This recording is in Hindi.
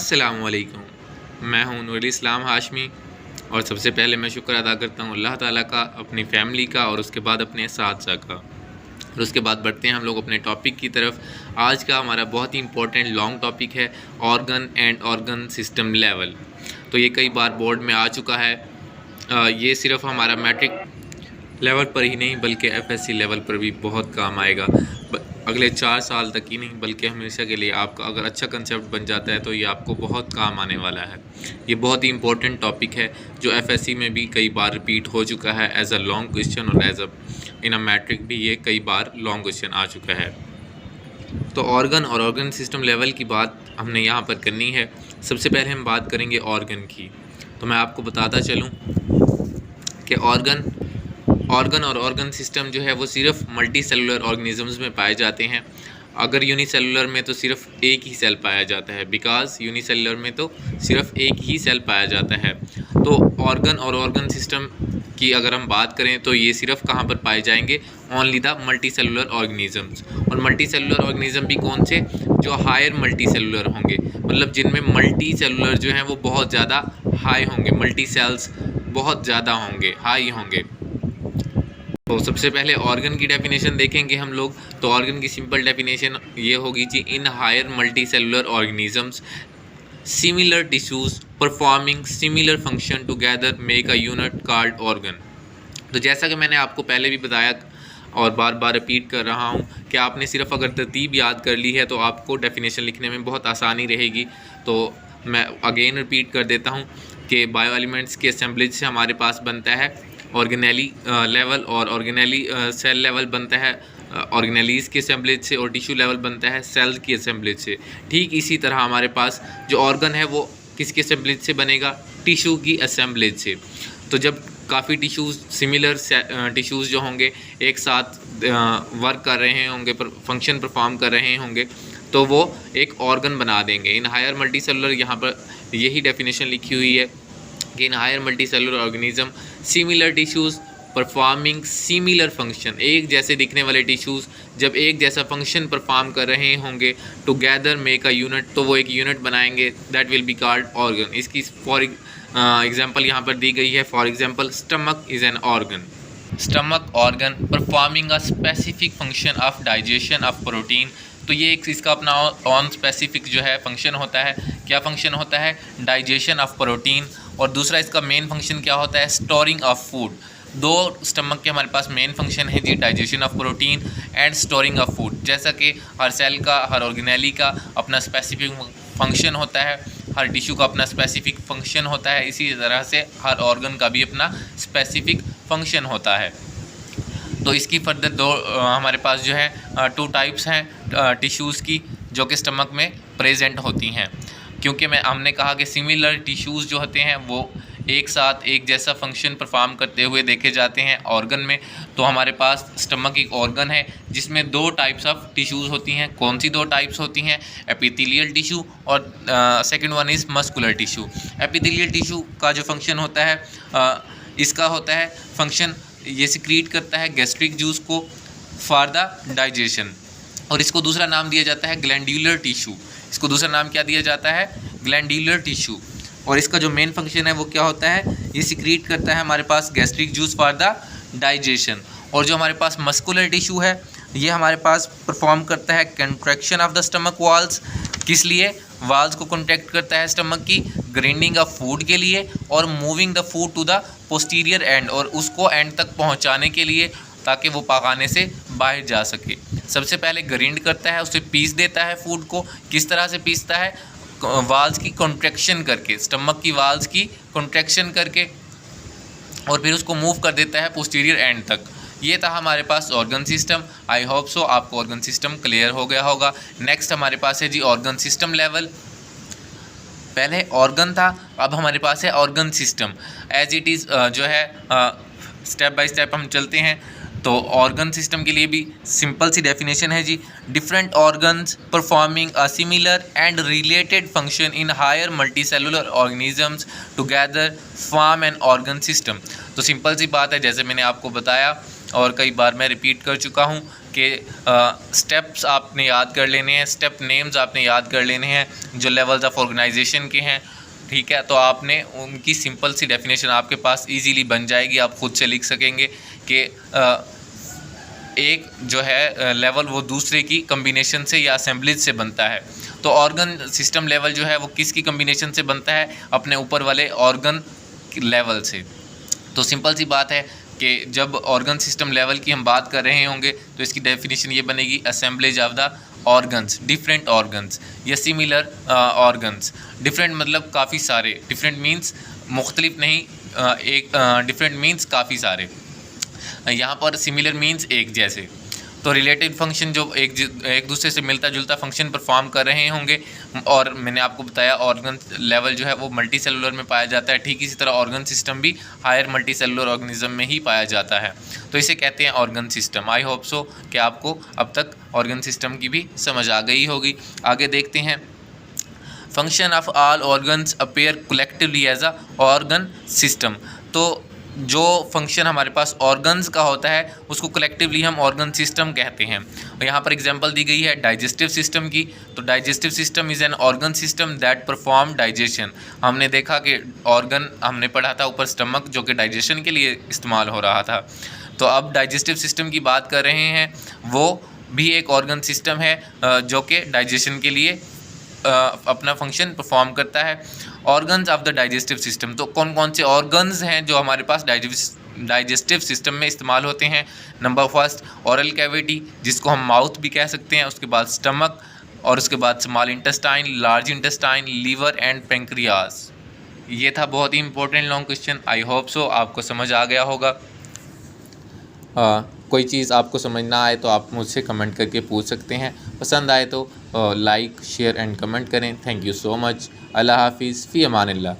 अस्सलामुअलैकुम। मैं हूं नूरुल इस्लाम हाशमी और सबसे पहले मैं शुक्र अदा करता हूं अल्लाह ताला का, अपनी फ़ैमिली का और उसके बाद अपने साथी का। और उसके बाद बढ़ते हैं हम लोग अपने टॉपिक की तरफ। आज का हमारा बहुत ही इंपॉर्टेंट लॉन्ग टॉपिक है organ and organ system level. तो ये कई बार बोर्ड में आ चुका है। ये सिर्फ हमारा मैट्रिक लेवल पर ही नहीं बल्कि एफएससी लेवल पर भी बहुत काम आएगा। अगले 4 साल तक ही नहीं बल्कि हमेशा के लिए आपका अगर अच्छा कंसेप्ट बन जाता है तो ये आपको बहुत काम आने वाला है। ये बहुत ही इंपॉर्टेंट टॉपिक है जो एफएससी में भी कई बार रिपीट हो चुका है एज अ लॉन्ग क्वेश्चन, और as a in a metric भी ये कई बार लॉन्ग क्वेश्चन आ चुका है। तो ऑर्गन और ऑर्गन सिस्टम लेवल की बात हमने यहाँ पर करनी है। सबसे पहले हम बात करेंगे ऑर्गन की। तो मैं आपको बताता चलूँ कि ऑर्गन और ऑर्गन सिस्टम जो है वो सिर्फ मल्टी सेलुलर ऑर्गेनिजम्स में पाए जाते हैं। अगर यूनिसेलुलर में तो सिर्फ एक ही सेल पाया जाता है, बिकॉज यूनिसेलुलर में तो सिर्फ एक ही सेल पाया जाता है। तो ऑर्गन और ऑर्गन सिस्टम की अगर हम बात करें तो ये सिर्फ कहाँ पर पाए जाएंगे, only the multi cellular organisms. और मल्टी सेलुलर ऑर्गेनिज्म भी कौन से, जो हायर मल्टी सेलुलर होंगे, मतलब जिनमें मल्टी सेलुलर जो हैं वो बहुत ज़्यादा हाई होंगे, मल्टी सेल्स बहुत ज़्यादा होंगे, हाई होंगे। तो सबसे पहले ऑर्गन की डेफिनेशन देखेंगे हम लोग। तो ऑर्गन की सिंपल डेफिनेशन ये होगी जी, in higher multicellular organisms similar tissues performing similar function together make a unit called organ. तो जैसा कि मैंने आपको पहले भी बताया और बार बार रिपीट कर रहा हूँ कि आपने सिर्फ अगर तरतीब याद कर ली है तो आपको डेफिनेशन लिखने में बहुत आसानी रहेगी। तो मैं अगेन रिपीट कर देता हूँ कि बायो एलिमेंट्स के असेंबलेज से हमारे पास बनता है ऑर्गेनेली लेवल, और ऑर्गेनेली सेल लेवल बनता है ऑर्गेनेलीज के असेंबलेज से, और टिश्यू लेवल बनता है सेल की असेंबलेज से। ठीक इसी तरह हमारे पास जो ऑर्गन है वो किसके असेंबलेज से बनेगा, टिश्यू की असेंबलेज से। तो जब काफ़ी टिश्यूज़ सिमिलर टिश्यूज़ जो होंगे एक साथ वर्क कर रहे होंगे, पर फंक्शन परफॉर्म कर रहे होंगे, तो वो एक ऑर्गन बना देंगे। इन हायर मल्टी सेलुलर, यहाँ पर यही डेफिनेशन लिखी हुई है कि in higher multicellular organism similar tissues performing similar function, एक जैसे दिखने वाले टिश्यूज़ जब एक जैसा फंक्शन परफॉर्म कर रहे होंगे टुगेदर मेक अ यूनिट, तो वो एक यूनिट बनाएंगे, that will be called organ. इसकी फॉर एग्जांपल यहाँ पर दी गई है। For example stomach is an organ. Stomach organ performing a specific function of digestion of protein. तो ये एक इसका अपना ऑन स्पेसिफिक जो है फंक्शन होता है। क्या फंक्शन होता है, डाइजेशन ऑफ प्रोटीन। और दूसरा इसका मेन फंक्शन क्या होता है, स्टोरिंग ऑफ फूड। दो स्टमक के हमारे पास मेन फंक्शन है जी, digestion of protein and storing of food. जैसा कि हर सेल का, हर ऑर्गेनेली का अपना स्पेसिफिक फंक्शन होता है, हर टिश्यू का अपना स्पेसिफिक फंक्शन होता है, इसी तरह से हर ऑर्गन का भी अपना स्पेसिफिक फंक्शन होता है। तो इसकी फर्दर दो हमारे पास जो है 2 टाइप्स हैं टिश्यूज़ की जो कि स्टमक में प्रेजेंट होती हैं। क्योंकि हमने कहा कि सिमिलर टिश्यूज़ जो होते हैं वो एक साथ एक जैसा फंक्शन परफॉर्म करते हुए देखे जाते हैं ऑर्गन में। तो हमारे पास स्टमक एक ऑर्गन है जिसमें 2 टाइप्स ऑफ टिश्यूज़ होती हैं। कौन सी 2 टाइप्स होती हैं, एपिथेलियल टिश्यू और second one is muscular tissue. Epithelial tissue का जो फंक्शन होता है, इसका होता है फंक्शन, ये सिक्रीट करता है गैस्ट्रिक जूस को फॉर द डाइजेशन, और इसको दूसरा नाम दिया जाता है ग्लैंडुलर टिश्यू। इसको दूसरा नाम क्या दिया जाता है, ग्लैंडुलर टिश्यू। और इसका जो मेन फंक्शन है वो क्या होता है, ये सिक्रीट करता है हमारे पास gastric juice for the digestion. और जो हमारे पास मस्कुलर टिश्यू है ये हमारे पास परफॉर्म करता है contraction of the stomach walls. किस लिए, वाल्स को कॉन्ट्रैक्ट करता है स्टमक की, ग्राइंडिंग ऑफ फूड के लिए, और moving the food to the posterior end, और उसको एंड तक पहुंचाने के लिए ताकि वो पकाने से बाहर जा सके। सबसे पहले ग्राइंड करता है, उसे पीस देता है फूड को। किस तरह से पीसता है, वाल्स की कॉन्ट्रैक्शन करके, स्टमक की वाल्स की कॉन्ट्रैक्शन करके, और फिर उसको मूव कर देता है पोस्टीरियर एंड तक। ये था हमारे पास organ system. I hope so आपको ऑर्गन सिस्टम क्लियर हो गया होगा। नेक्स्ट हमारे पास है जी ऑर्गन सिस्टम लेवल। पहले ऑर्गन था, अब हमारे पास है organ system. As it is जो है स्टेप बाय स्टेप हम चलते हैं। तो ऑर्गन सिस्टम के लिए भी सिंपल सी डेफिनेशन है जी, different organs performing a similar and related function in higher multicellular organisms together form an organ system. तो सिंपल सी बात है, जैसे मैंने आपको बताया और कई बार मैं रिपीट कर चुका हूँ कि स्टेप्स आपने याद कर लेने हैं, स्टेप नेम्स आपने याद कर लेने हैं जो लेवल्स ऑफ ऑर्गेनाइजेशन के हैं, ठीक है। तो आपने उनकी सिंपल सी डेफिनेशन आपके पास इजीली बन जाएगी, आप खुद से लिख सकेंगे कि एक जो है लेवल वो दूसरे की कम्बिनेशन से या असेंबलीज से बनता है। तो ऑर्गन सिस्टम लेवल जो है वो किसकी कम्बिनेशन से बनता है? अपने ऊपर वाले ऑर्गन लेवल से। तो सिंपल सी बात है कि जब ऑर्गन सिस्टम लेवल की हम बात कर रहे होंगे तो इसकी डेफिनेशन ये बनेगी, assemblage of the organs, different organs या सिमिलर ऑर्गन्स। डिफरेंट मतलब काफ़ी सारे, डिफरेंट मीन्स मुख्तलिफ नहीं, एक डिफरेंट मीन्स काफ़ी सारे, यहाँ पर सिमिलर मीन्स एक जैसे। तो रिलेटेड फंक्शन जो एक दूसरे से मिलता जुलता फंक्शन परफॉर्म कर रहे होंगे, और मैंने आपको बताया ऑर्गन लेवल जो है वो मल्टी सेलुलर में पाया जाता है, ठीक इसी तरह ऑर्गन सिस्टम भी हायर मल्टी सेलुलर ऑर्गेनिज्म में ही पाया जाता है। तो इसे कहते हैं ऑर्गन सिस्टम। आई होप सो कि आपको अब तक ऑर्गन सिस्टम की भी समझ आ गई होगी। आगे देखते हैं, function of all organs appear collectively as a organ system. तो जो फंक्शन हमारे पास ऑर्गन्स का होता है उसको कलेक्टिवली हम ऑर्गन सिस्टम कहते हैं। और यहाँ पर एग्जांपल दी गई है डाइजेस्टिव सिस्टम की। तो digestive system is an organ system that perform digestion. हमने देखा कि ऑर्गन हमने पढ़ा था ऊपर स्टमक, जो कि डाइजेशन के लिए इस्तेमाल हो रहा था। तो अब डाइजेस्टिव सिस्टम की बात कर रहे हैं, वो भी एक ऑर्गन सिस्टम है जो कि डाइजेशन के लिए अपना फंक्शन परफॉर्म करता है। Organs of the digestive system, तो कौन कौन से ऑर्गन्स हैं जो हमारे पास डाइजेस्टिव सिस्टम में इस्तेमाल होते हैं? नंबर फर्स्ट ओरल कैविटी, जिसको हम माउथ भी कह सकते हैं, उसके बाद स्टमक, और उसके बाद small intestine, large intestine, liver and pancreas. ये था बहुत ही important long question. I hope so आपको समझ आ गया होगा। कोई चीज़ आपको समझ ना आए तो आप मुझसे कमेंट करके पूछ सकते हैं। पसंद आए तो लाइक शेयर एंड कमेंट करें। Thank you so much. अल्लाह हाफिज़, फ़ी अमानिल्लाह।